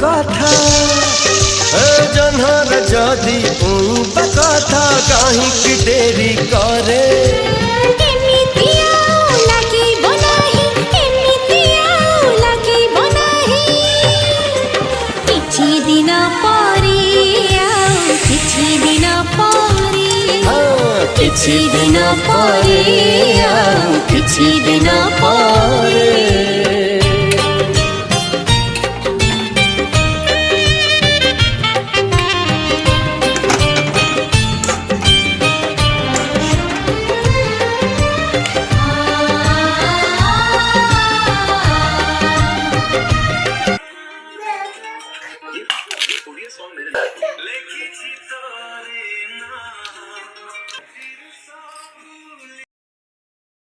কথা জহ্নর যদি কথা কাহিঁকি ডেরি করে किछि दिन परे किछि दिन परे